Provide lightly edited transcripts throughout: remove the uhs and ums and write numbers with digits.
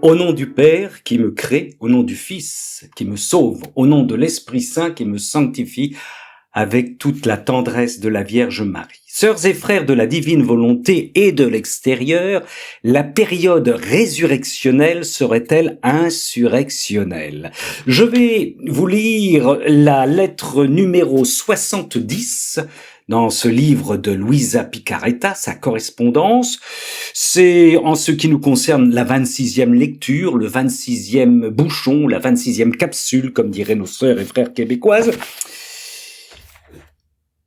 Au nom du Père qui me crée, au nom du Fils qui me sauve, au nom de l'Esprit Saint qui me sanctifie, avec toute la tendresse de la Vierge Marie. Sœurs et frères de la divine volonté et de l'extérieur, la période résurrectionnelle serait-elle insurrectionnelle? Je vais vous lire la lettre numéro 70 dans ce livre de Luisa Picaretta, sa correspondance. C'est, en ce qui nous concerne, la 26e lecture, le 26e bouchon, la 26e capsule, comme diraient nos sœurs et frères québécoises.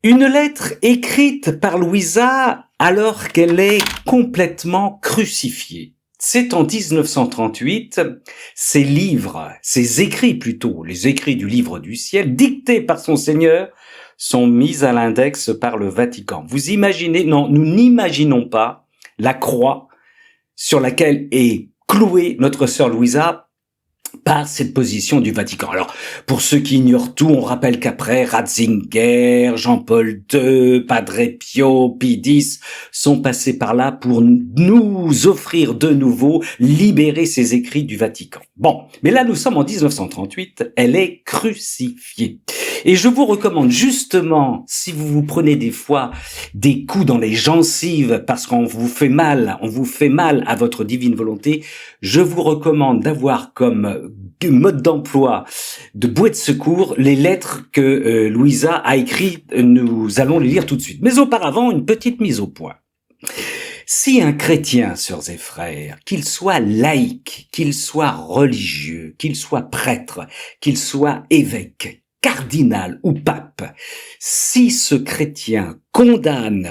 Une lettre écrite par Luisa alors qu'elle est complètement crucifiée. C'est en 1938, ses livres, ses écrits plutôt, les écrits du livre du ciel, dictés par son Seigneur, sont mis à l'index par le Vatican. Vous imaginez, non, nous n'imaginons pas la croix sur laquelle est clouée notre sœur Luisa par cette position du Vatican. Alors, pour ceux qui ignorent tout, on rappelle qu'après, Ratzinger, Jean-Paul II, Padre Pio, Pie X sont passés par là pour nous offrir de nouveau, libérer ces écrits du Vatican. Bon, mais là, nous sommes en 1938, elle est crucifiée. Et je vous recommande justement, si vous vous prenez des fois des coups dans les gencives parce qu'on vous fait mal, on vous fait mal à votre divine volonté, je vous recommande d'avoir comme mode d'emploi de bouée de secours les lettres que Luisa a écrites. Nous allons les lire tout de suite. Mais auparavant, une petite mise au point. Si un chrétien, sœurs et frères, qu'il soit laïque, qu'il soit religieux, qu'il soit prêtre, qu'il soit évêque, cardinal ou pape, si ce chrétien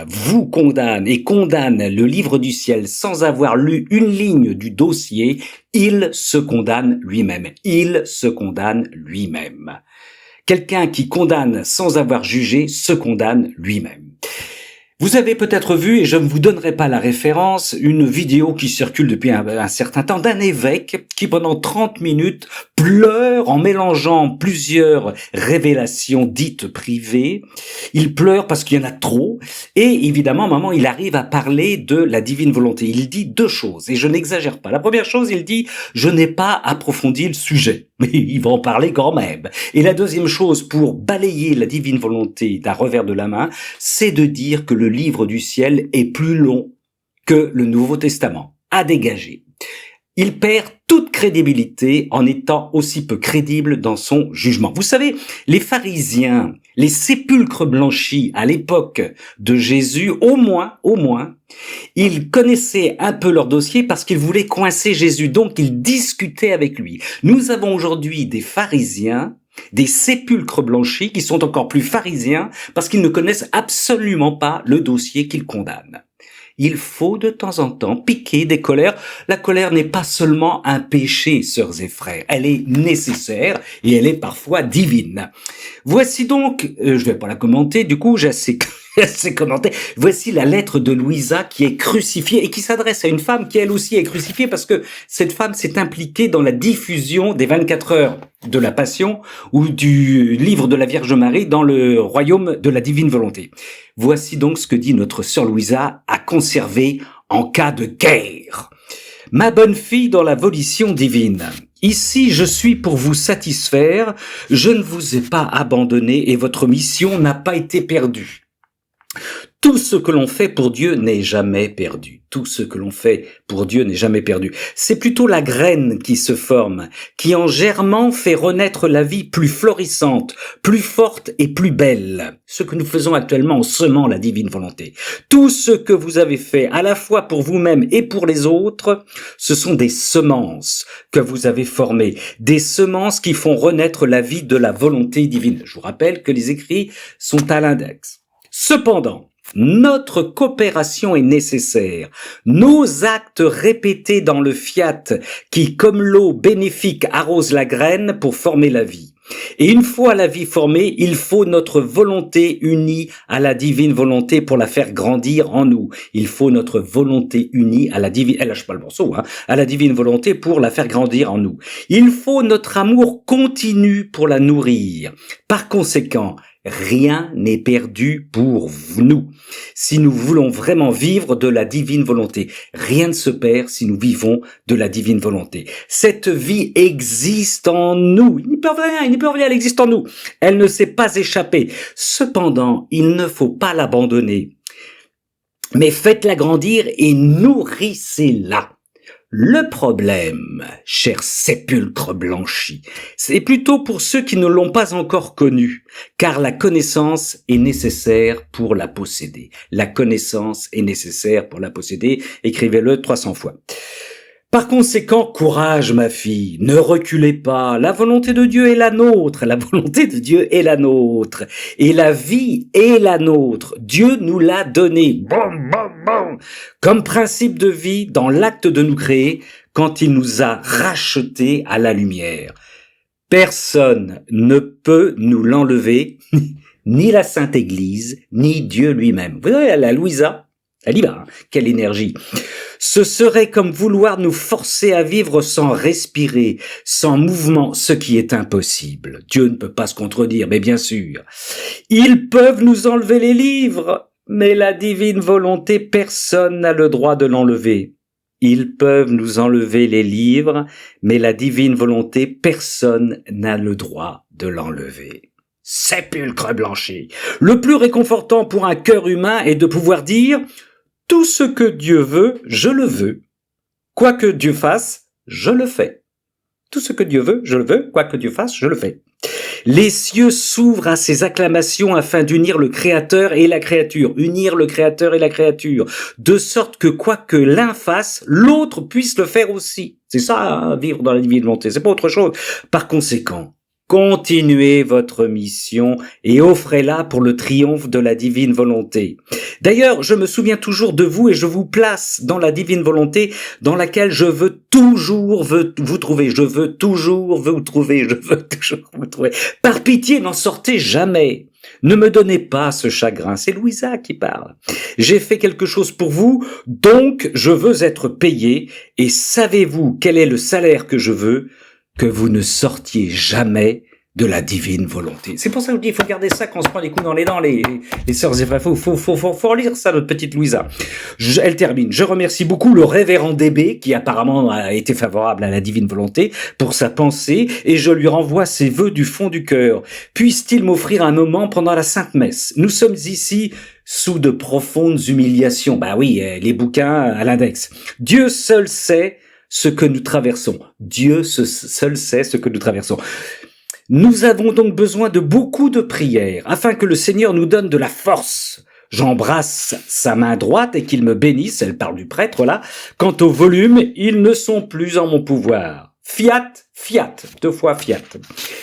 vous condamne et condamne le livre du ciel sans avoir lu une ligne du dossier, il se condamne lui-même. Il se condamne lui-même. Quelqu'un qui condamne sans avoir jugé se condamne lui-même. Vous avez peut-être vu, et je ne vous donnerai pas la référence, une vidéo qui circule depuis un certain temps d'un évêque qui pendant 30 minutes pleure en mélangeant plusieurs révélations dites privées. Il pleure parce qu'il y en a trop et évidemment, à un moment, il arrive à parler de la divine volonté. Il dit deux choses et je n'exagère pas. La première chose, il dit « Je n'ai pas approfondi le sujet ». Mais il va en parler quand même. Et la deuxième chose, pour balayer la divine volonté d'un revers de la main, c'est de dire que le livre du ciel est plus long que le Nouveau Testament. À dégager. Il perd toute crédibilité en étant aussi peu crédible dans son jugement. Vous savez, les pharisiens, les sépulcres blanchis à l'époque de Jésus, au moins, ils connaissaient un peu leur dossier parce qu'ils voulaient coincer Jésus, donc ils discutaient avec lui. Nous avons aujourd'hui des pharisiens, des sépulcres blanchis qui sont encore plus pharisiens parce qu'ils ne connaissent absolument pas le dossier qu'ils condamnent. Il faut de temps en temps piquer des colères. La colère n'est pas seulement un péché, sœurs et frères. Elle est nécessaire et elle est parfois divine. Voici donc, je vais pas la commenter, du coup j'ai assez commenté. Voici la lettre de Luisa qui est crucifiée et qui s'adresse à une femme qui elle aussi est crucifiée parce que cette femme s'est impliquée dans la diffusion des 24 heures de la Passion ou du livre de la Vierge Marie dans le royaume de la divine volonté. Voici donc ce que dit notre sœur Luisa à conserver en cas de guerre. Ma bonne fille dans la volition divine. Ici, je suis pour vous satisfaire. Je ne vous ai pas abandonné et votre mission n'a pas été perdue. Tout ce que l'on fait pour Dieu n'est jamais perdu. Tout ce que l'on fait pour Dieu n'est jamais perdu. C'est plutôt la graine qui se forme, qui en germant fait renaître la vie plus florissante, plus forte et plus belle. Ce que nous faisons actuellement en semant la divine volonté. Tout ce que vous avez fait, à la fois pour vous-même et pour les autres, ce sont des semences que vous avez formées. Des semences qui font renaître la vie de la volonté divine. Je vous rappelle que les écrits sont à l'index. Cependant, notre coopération est nécessaire. Nos actes répétés dans le fiat qui, comme l'eau bénéfique, arrose la graine pour former la vie. Et une fois la vie formée, il faut notre volonté unie à la divine volonté pour la faire grandir en nous. Il faut notre volonté unie à la divine, lâche pas le morceau, à la divine volonté pour la faire grandir en nous. Il faut notre amour continu pour la nourrir. Par conséquent, Rien n'est perdu pour nous. Si nous voulons vraiment vivre de la divine volonté, rien ne se perd si nous vivons de la divine volonté. Cette vie existe en nous. Il n'y peut rien, elle existe en nous. Elle ne s'est pas échappée. Cependant, il ne faut pas l'abandonner. Mais faites-la grandir et nourrissez-la. Le problème, cher sépulcre blanchi, c'est plutôt pour ceux qui ne l'ont pas encore connu, car la connaissance est nécessaire pour la posséder. La connaissance est nécessaire pour la posséder, écrivez-le 300 fois. Par conséquent, courage ma fille, ne reculez pas, la volonté de Dieu est la nôtre, la volonté de Dieu est la nôtre, et la vie est la nôtre, Dieu nous l'a donnée, comme principe de vie dans l'acte de nous créer quand il nous a rachetés à la lumière. Personne ne peut nous l'enlever, ni la Sainte Église, ni Dieu lui-même. Vous voyez, la Louisa, elle y va, quelle énergie. Ce serait comme vouloir nous forcer à vivre sans respirer, sans mouvement, ce qui est impossible. Dieu ne peut pas se contredire, mais bien sûr. Ils peuvent nous enlever les livres, mais la divine volonté, personne n'a le droit de l'enlever. Ils peuvent nous enlever les livres, mais la divine volonté, personne n'a le droit de l'enlever. Sépulcre blanchi. Le plus réconfortant pour un cœur humain est de pouvoir dire « Tout ce que Dieu veut, je le veux. Quoi que Dieu fasse, je le fais. Tout ce que Dieu veut, je le veux. Quoi que Dieu fasse, je le fais. » Les cieux s'ouvrent à ces acclamations afin d'unir le Créateur et la créature, unir le Créateur et la créature, de sorte que quoi que l'un fasse, l'autre puisse le faire aussi. C'est ça, hein, vivre dans la divine volonté, c'est pas autre chose. Par conséquent, continuez votre mission et offrez-la pour le triomphe de la divine volonté. D'ailleurs, je me souviens toujours de vous et je vous place dans la divine volonté dans laquelle je veux toujours vous trouver. Je veux toujours vous trouver. Je veux toujours vous trouver. Par pitié, n'en sortez jamais. Ne me donnez pas ce chagrin. C'est Louisa qui parle. J'ai fait quelque chose pour vous, donc je veux être payé. Et savez-vous quel est le salaire que je veux ? Que vous ne sortiez jamais de la divine volonté. C'est pour ça que je dis, il faut garder ça quand on se prend les coups dans les dents, les sœurs et frères. Faut relire ça, notre petite Louisa. Elle termine. Je remercie beaucoup le révérend DB, qui apparemment a été favorable à la divine volonté, pour sa pensée, et je lui renvoie ses vœux du fond du cœur. Puisse-t-il m'offrir un moment pendant la Sainte Messe? Nous sommes ici sous de profondes humiliations. Bah oui, les bouquins à l'index. Dieu seul sait ce que nous traversons. Dieu seul sait ce que nous traversons. Nous avons donc besoin de beaucoup de prières afin que le Seigneur nous donne de la force. J'embrasse sa main droite et qu'il me bénisse, elle parle du prêtre là. Quant au volume, ils ne sont plus en mon pouvoir. Fiat, fiat, 2 fois fiat.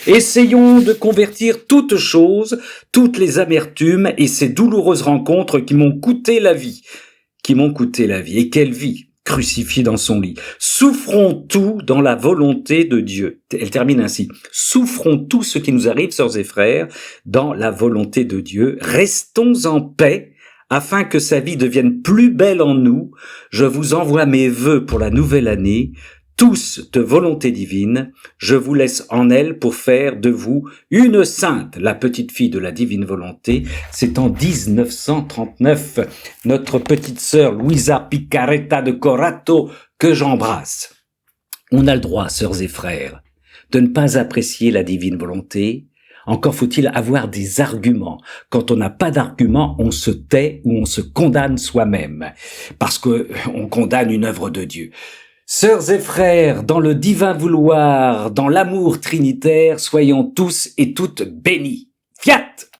Essayons de convertir toutes choses, toutes les amertumes et ces douloureuses rencontres qui m'ont coûté la vie. Et quelle vie! Crucifié dans son lit. Souffrons tout dans la volonté de Dieu. Elle termine ainsi. Souffrons tout ce qui nous arrive, sœurs et frères, dans la volonté de Dieu. Restons en paix afin que sa vie devienne plus belle en nous. Je vous envoie mes vœux pour la nouvelle année, tous de volonté divine. Je vous laisse en elle pour faire de vous une sainte, la petite fille de la divine volonté. C'est en 1939, notre petite sœur Louisa Picaretta de Corato que j'embrasse. On a le droit, sœurs et frères, de ne pas apprécier la divine volonté. Encore faut-il avoir des arguments. Quand on n'a pas d'arguments, on se tait ou on se condamne soi-même, parce que on condamne une œuvre de Dieu. Sœurs et frères, dans le divin vouloir, dans l'amour trinitaire, soyons tous et toutes bénis. Fiat!